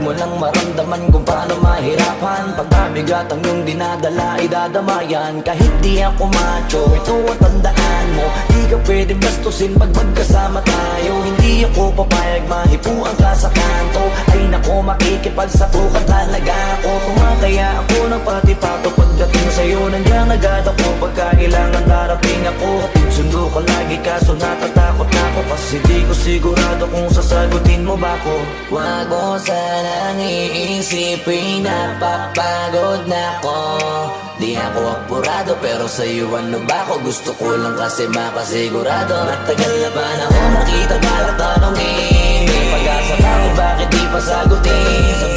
mo lang maramdaman kung paano mahirapan. Pag mabigat ang iyong dinadala, idadamayan. Kahit di ako macho, ito ang tandaan mo. Di ka pwedeng bastusin pag magkasama tayo. Hindi ako papayag mahipuan ka sa kanto. Ay nako, makikipagsapukan talaga ako. Tumataya ako ng patipato. Pagdating sa'yo, nandiyan agad ako. Pagkailangan darating ako. Hatid sundo ko lagi, kaso natatakot na ako. Kasi di ko sigurado kung sasagutin mo ba ko. Wag mo sanang iisipin, napapagod na ko. Di ako apurado, pero sa'yo ano ba ako? Gusto ko lang kasi makasigurado. Matagal na ba na ako nakita balak tanongin? May pag-asa ba ako, bakit di pa sagutin?